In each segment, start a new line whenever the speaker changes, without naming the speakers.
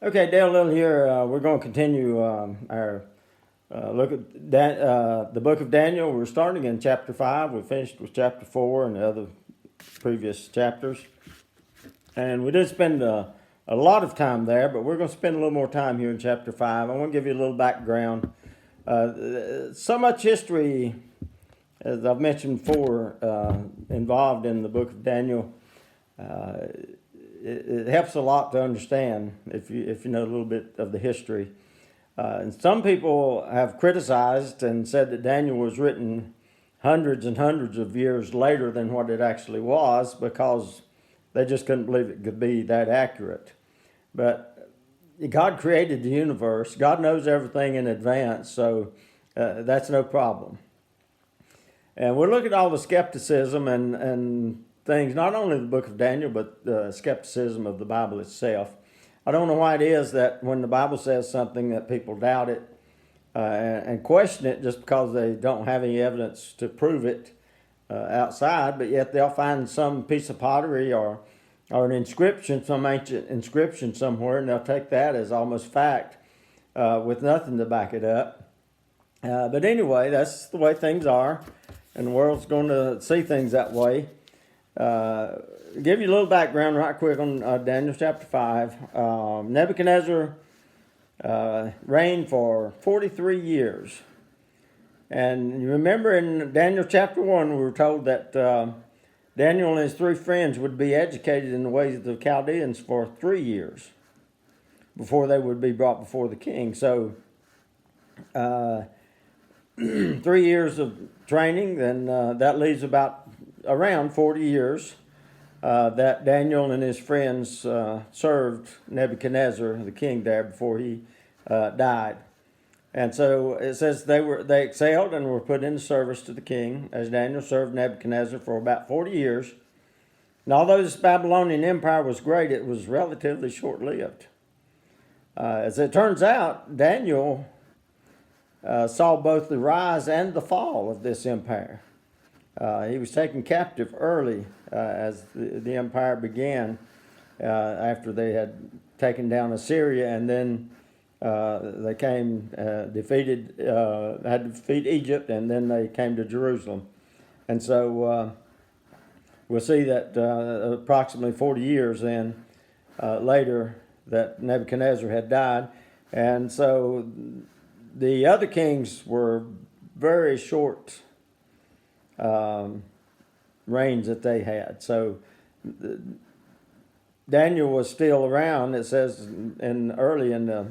Okay, Dale Little here. We're going to continue our look at the book of Daniel. We're starting in chapter 5. We finished with chapter 4 and the other previous chapters. And we did spend a lot of time there, but we're going to spend a little more time here in chapter 5. I want to give you a little background. So much history, as I've mentioned before, involved in the book of Daniel. It helps a lot to understand if you know a little bit of the history. And some people have criticized and said that Daniel was written hundreds and hundreds of years later than what it actually was because they just couldn't believe it could be that accurate. But God created the universe. God knows everything in advance, so that's no problem. And we'll look at all the skepticism and things, not only the book of Daniel, but the skepticism of the Bible itself. I don't know why it is that when the Bible says something that people doubt it and question it just because they don't have any evidence to prove it outside, but yet they'll find some piece of pottery or an inscription, some ancient inscription somewhere, and they'll take that as almost fact with nothing to back it up. But anyway, that's the way things are, and the world's going to see things that way. Give you a little background right quick on Daniel chapter 5. Nebuchadnezzar reigned for 43 years. And you remember in Daniel chapter 1, we were told that Daniel and his 3 friends would be educated in the ways of the Chaldeans for 3 years before they would be brought before the king. So 3 years of training, then that leaves around 40 years that Daniel and his friends served Nebuchadnezzar, the king there, before he died. And so it says they excelled and were put into service to the king, as Daniel served Nebuchadnezzar for about 40 years. And although this Babylonian empire was great, it was relatively short-lived. As it turns out, Daniel saw both the rise and the fall of this empire. He was taken captive early as the empire began after they had taken down Assyria, and then they came had to defeat Egypt, and then they came to Jerusalem. And so we'll see that approximately 40 years then later that Nebuchadnezzar had died. And so the other kings were very short reigns that they had. So Daniel was still around. It says early in the,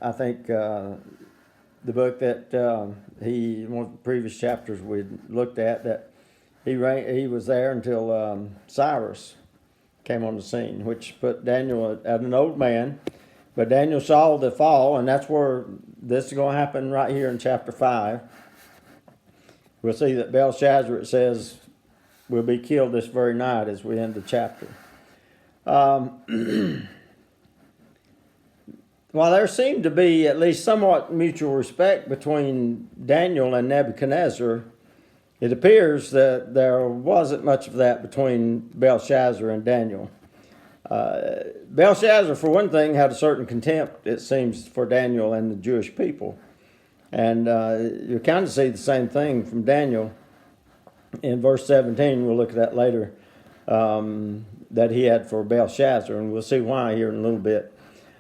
I think the book that one of the previous chapters we looked at, that he was there until Cyrus came on the scene, which put Daniel at an old man. But Daniel saw the fall, and that's where this is going to happen right here in chapter 5. We'll see that Belshazzar, it says, will be killed this very night as we end the chapter. While there seemed to be at least somewhat mutual respect between Daniel and Nebuchadnezzar, it appears that there wasn't much of that between Belshazzar and Daniel. Belshazzar, for one thing, had a certain contempt, it seems, for Daniel and the Jewish people. And you kind of see the same thing from Daniel in verse 17. We'll look at that later, that he had for Belshazzar, and we'll see why here in a little bit.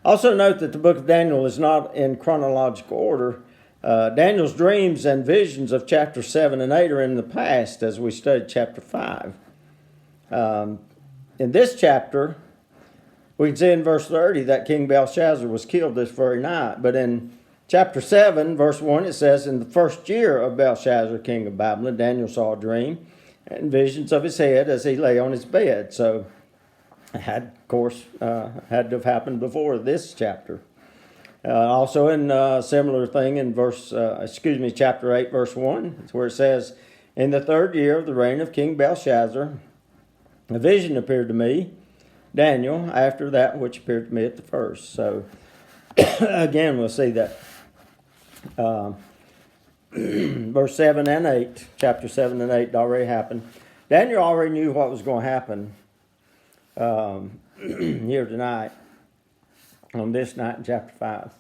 Also note that the book of Daniel is not in chronological order. Daniel's dreams and visions of chapter 7 and 8 are in the past as we studied chapter 5. In this chapter, we can see in verse 30 that King Belshazzar was killed this very night. But in chapter 7, verse 1, it says, in the first year of Belshazzar, king of Babylon, Daniel saw a dream and visions of his head as he lay on his bed. So it had, of course, had to have happened before this chapter. Also in a similar thing in chapter 8, verse 1, it's where it says, in the 3rd year of the reign of King Belshazzar, a vision appeared to me, Daniel, after that which appeared to me at the first. So again, we'll see that verse 7 and 8, chapter 7 and 8 already happened. Daniel already knew what was going to happen here tonight. on this night in chapter 5.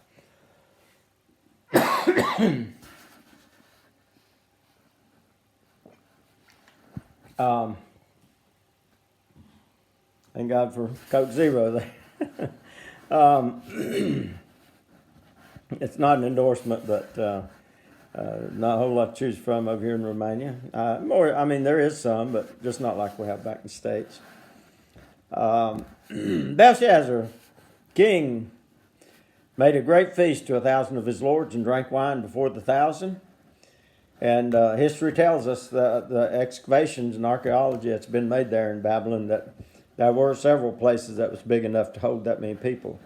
Thank God for Coke Zero there. It's not an endorsement, but not a whole lot to choose from over here in Romania. There is some, but just not like we have back in the States. Belshazzar, king, made a great feast to 1,000 of his lords and drank wine before the 1,000. And history tells us the excavations and archaeology that's been made there in Babylon that there were several places that was big enough to hold that many people.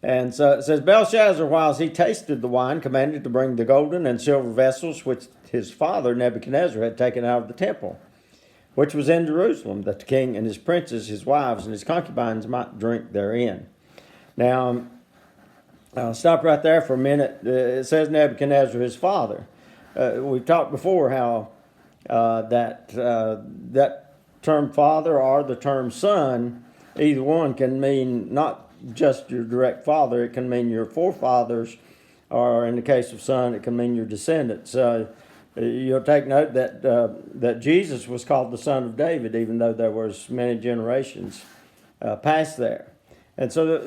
And so it says, Belshazzar, whilst he tasted the wine, commanded to bring the golden and silver vessels which his father Nebuchadnezzar had taken out of the temple, which was in Jerusalem, that the king and his princes, his wives, and his concubines might drink therein. Now, I'll stop right there for a minute. It says Nebuchadnezzar, his father. We've talked before how that term father or the term son, either one can mean not just your direct father, it can mean your forefathers, or in the case of son, it can mean your descendants. You'll take note that Jesus was called the son of David, even though there was many generations past there. And so,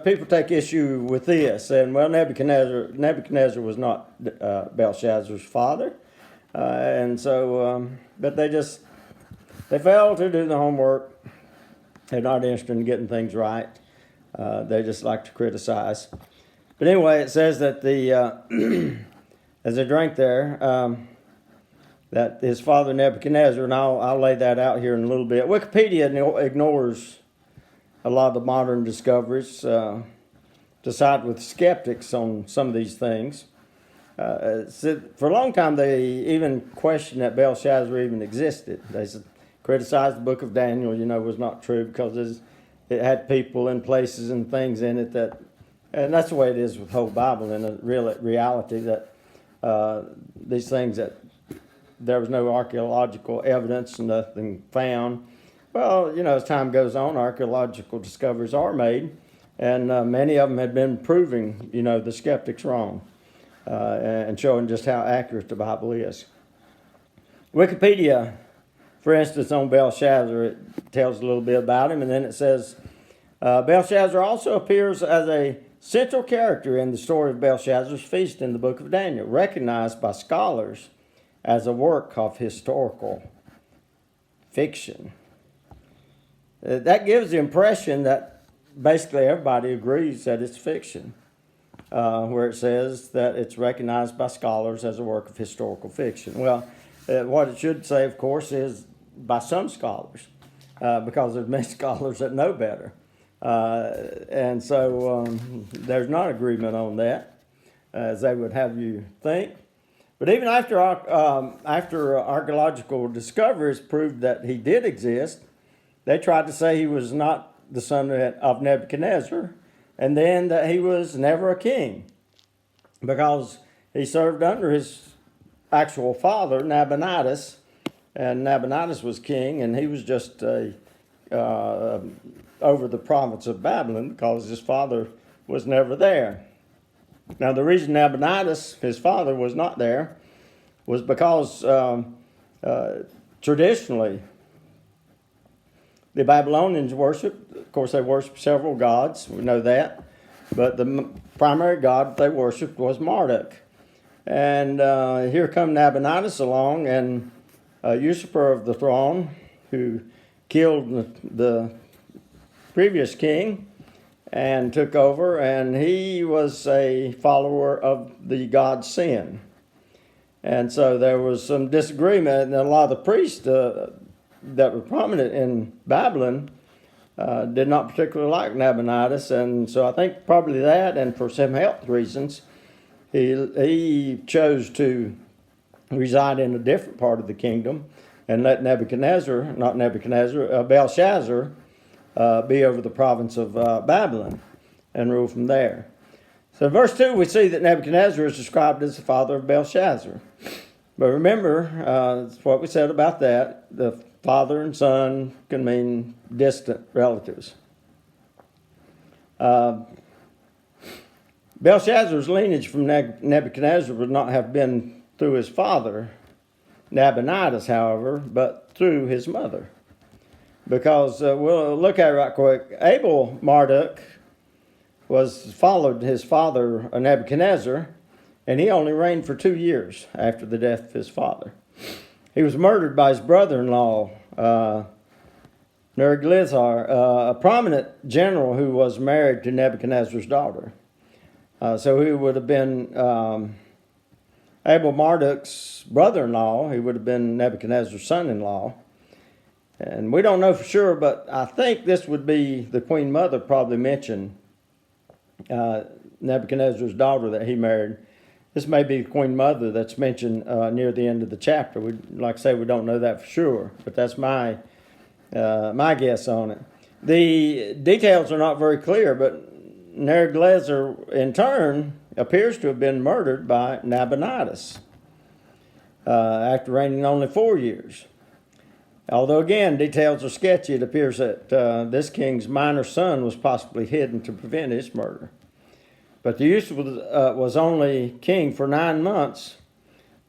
people take issue with this, and well, Nebuchadnezzar was not Belshazzar's father, but they failed to do the homework. They're not interested in getting things right. They just like to criticize. But anyway, it says that as they drank there, that his father Nebuchadnezzar, and I'll lay that out here in a little bit. Wikipedia ignores a lot of the modern discoveries to side with skeptics on some of these things. For a long time, they even questioned that Belshazzar even existed. They criticized the book of Daniel, was not true because it had people and places and things in it and that's the way it is with the whole Bible, in a reality that these things that there was no archaeological evidence, nothing found. Well, as time goes on, archaeological discoveries are made, and many of them have been proving, the skeptics wrong and showing just how accurate the Bible is. Wikipedia, for instance, on Belshazzar, it tells a little bit about him, and then it says, Belshazzar also appears as a central character in the story of Belshazzar's feast in the book of Daniel, recognized by scholars as a work of historical fiction. That gives the impression that basically everybody agrees that it's fiction, where it says that it's recognized by scholars as a work of historical fiction. Well, what it should say, of course, is by some scholars, because there's many scholars that know better. And so there's not agreement on that, as they would have you think. But even after archaeological discoveries proved that he did exist, they tried to say he was not the son of Nebuchadnezzar, and then that he was never a king, because he served under his actual father, Nabonidus, and Nabonidus was king, and he was just over the province of Babylon because his father was never there. Now, the reason Nabonidus, his father, was not there was because traditionally the Babylonians worshiped, of course, they worshiped several gods, we know that, but the primary god they worshiped was Marduk. And here come Nabonidus along, and a usurper of the throne who killed the previous king and took over, and he was a follower of the god Sin. And so there was some disagreement, and a lot of the priests that were prominent in Babylon did not particularly like Nabonidus, and so I think probably that, and for some health reasons, he chose to reside in a different part of the kingdom and let Belshazzar be over the province of Babylon and rule from there. So in verse 2, we see that Nebuchadnezzar is described as the father of Belshazzar. But remember, what we said about that, the father and son can mean distant relatives. Belshazzar's lineage from Nebuchadnezzar would not have been through his father, Nabonidus, however, but through his mother. Because we'll look at it right quick. Abel Marduk followed his father Nebuchadnezzar, and he only reigned for 2 years after the death of his father. He was murdered by his brother-in-law, Neriglezzar, a prominent general who was married to Nebuchadnezzar's daughter. So he would have been Abel Marduk's brother-in-law. He would have been Nebuchadnezzar's son-in-law. And we don't know for sure, but I think this would be the Queen Mother probably mentioned Nebuchadnezzar's daughter that he married. This may be the Queen Mother that's mentioned near the end of the chapter. Like I say, we don't know that for sure, but that's my guess on it. The details are not very clear, but Neriglezzar, in turn, appears to have been murdered by Nabonidus after reigning only 4 years. Although, again, details are sketchy, it appears that this king's minor son was possibly hidden to prevent his murder. But the youth was only king for 9 months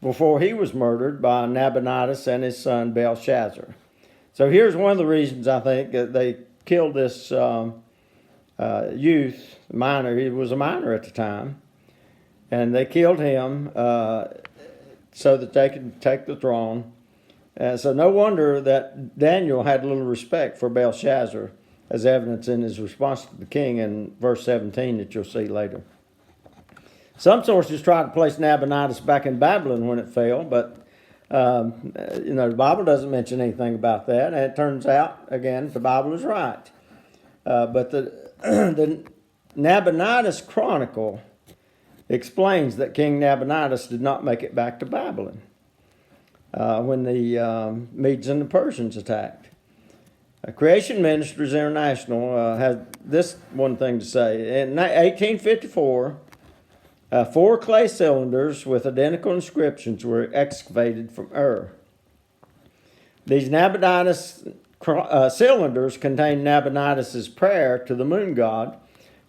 before he was murdered by Nabonidus and his son Belshazzar. So here's one of the reasons I think that they killed this youth, minor. He was a minor at the time. And they killed him so that they could take the throne. So no wonder that Daniel had little respect for Belshazzar, as evidence in his response to the king in verse 17 that you'll see later. Some sources try to place Nabonidus back in Babylon when it fell, but the Bible doesn't mention anything about that, and it turns out, again, the Bible is right. But the Nabonidus Chronicle explains that King Nabonidus did not make it back to Babylon when the Medes and the Persians attacked. Creation Ministries International has this one thing to say. In 1854, 4 clay cylinders with identical inscriptions were excavated from Ur. These Nabonidus cylinders contain Nabonidus' prayer to the moon god,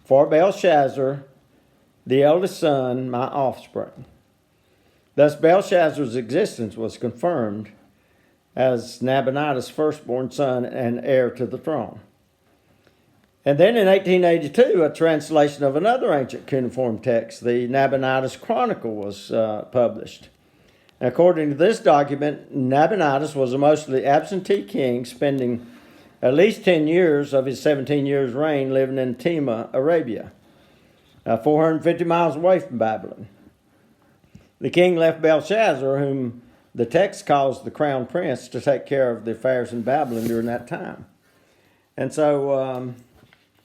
"For Belshazzar, the eldest son, my offspring." Thus Belshazzar's existence was confirmed as Nabonidus' firstborn son and heir to the throne. And then in 1882, a translation of another ancient cuneiform text, the Nabonidus Chronicle, was published. According to this document, Nabonidus was a mostly absentee king, spending at least 10 years of his 17 years' reign living in Tema, Arabia, 450 miles away from Babylon. The king left Belshazzar, whom the text calls the crown prince, to take care of the affairs in Babylon during that time. And so,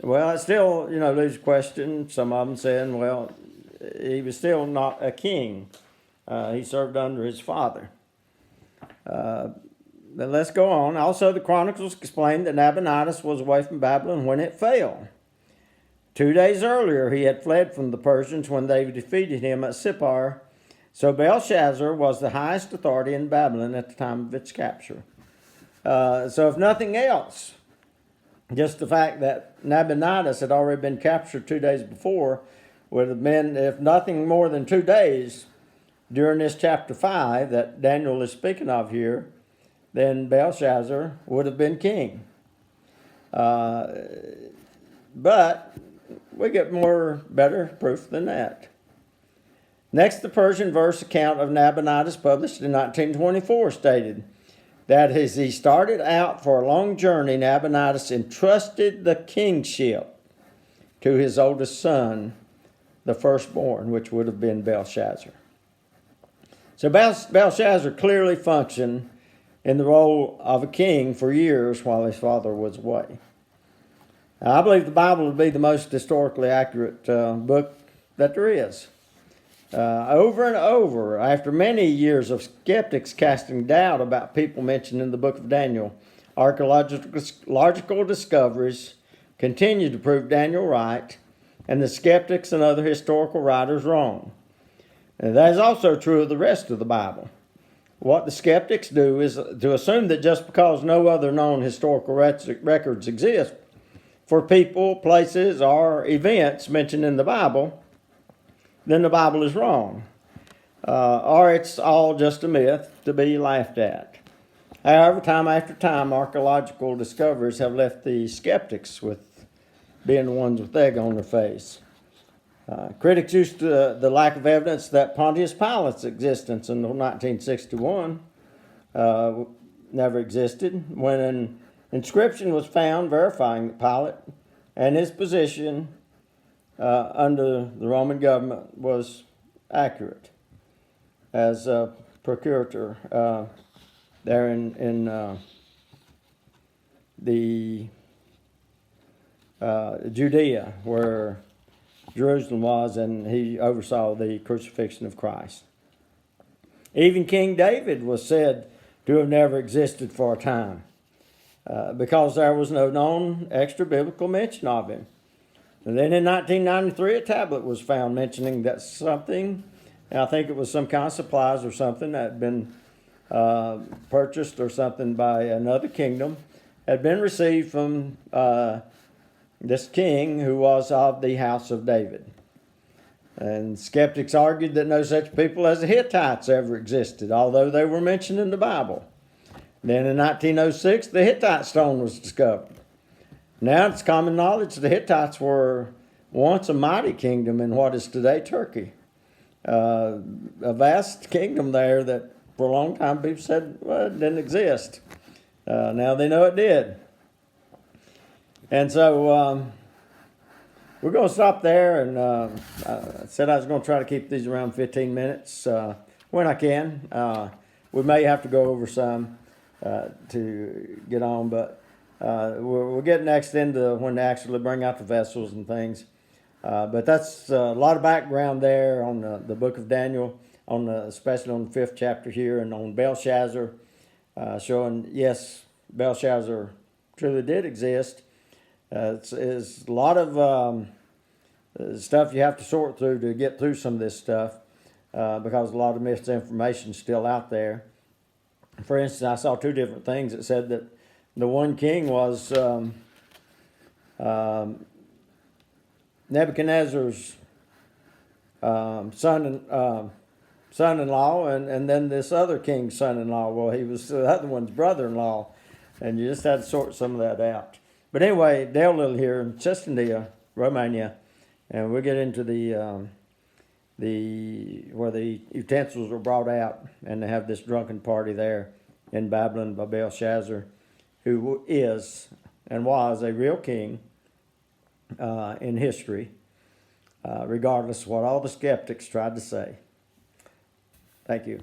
it still, leaves a question. Some of them saying, well, he was still not a king. He served under his father. But let's go on. Also, the Chronicles explain that Nabonidus was away from Babylon when it fell. 2 days earlier, he had fled from the Persians when they defeated him at Sippar. So Belshazzar was the highest authority in Babylon at the time of its capture. So if nothing else, just the fact that Nabonidus had already been captured 2 days before would have been, if nothing more than 2 days during this chapter 5 that Daniel is speaking of here, then Belshazzar would have been king. But we get better proof than that. Next, the Persian verse account of Nabonidus, published in 1924, stated that as he started out for a long journey, Nabonidus entrusted the kingship to his oldest son, the firstborn, which would have been Belshazzar. So Belshazzar clearly functioned in the role of a king for years while his father was away. Now, I believe the Bible to be the most historically accurate book that there is. Over and over, after many years of skeptics casting doubt about people mentioned in the book of Daniel, archeological discoveries continue to prove Daniel right and the skeptics and other historical writers wrong. And that is also true of the rest of the Bible. What the skeptics do is to assume that just because no other known historical records exist for people, places, or events mentioned in the Bible, then the Bible is wrong. Or it's all just a myth to be laughed at. However, time after time, archaeological discoveries have left the skeptics with being the ones with egg on their face. Critics used the lack of evidence that Pontius Pilate's existence in 1961 never existed, when an inscription was found verifying that Pilate and his position under the Roman government was accurate as a procurator there in the Judea, where Jerusalem was, and he oversaw the crucifixion of Christ. Even King David was said to have never existed for a time because there was no known extra biblical mention of him. And then in 1993, a tablet was found mentioning that something, and I think it was some kind of supplies or something that had been purchased or something by another kingdom, had been received from this king who was of the house of David. And skeptics argued that no such people as the Hittites ever existed, although they were mentioned in the Bible. Then in 1906, the Hittite stone was discovered. Now it's common knowledge the Hittites were once a mighty kingdom in what is today Turkey. A vast kingdom there that for a long time people said, well, it didn't exist. Now they know it did. And so we're going to stop there, and I said I was going to try to keep these around 15 minutes when I can. We may have to go over some to get on, but we're getting next into when they actually bring out the vessels and things. But that's a lot of background there on the book of Daniel, especially on the 5th chapter here, and on Belshazzar, showing, yes, Belshazzar truly did exist. It's a lot of stuff you have to sort through to get through some of this stuff because a lot of misinformation is still out there. For instance, I saw two different things that said that the one king was Nebuchadnezzar's son-in-law, and then this other king's son-in-law. Well, he was the other one's brother-in-law, and you just had to sort some of that out. But anyway, Dale Little here in Chisindia, Romania, and we'll get into the where the utensils were brought out, and they have this drunken party there in Babylon by Belshazzar, who is and was a real king in history, regardless of what all the skeptics tried to say. Thank you.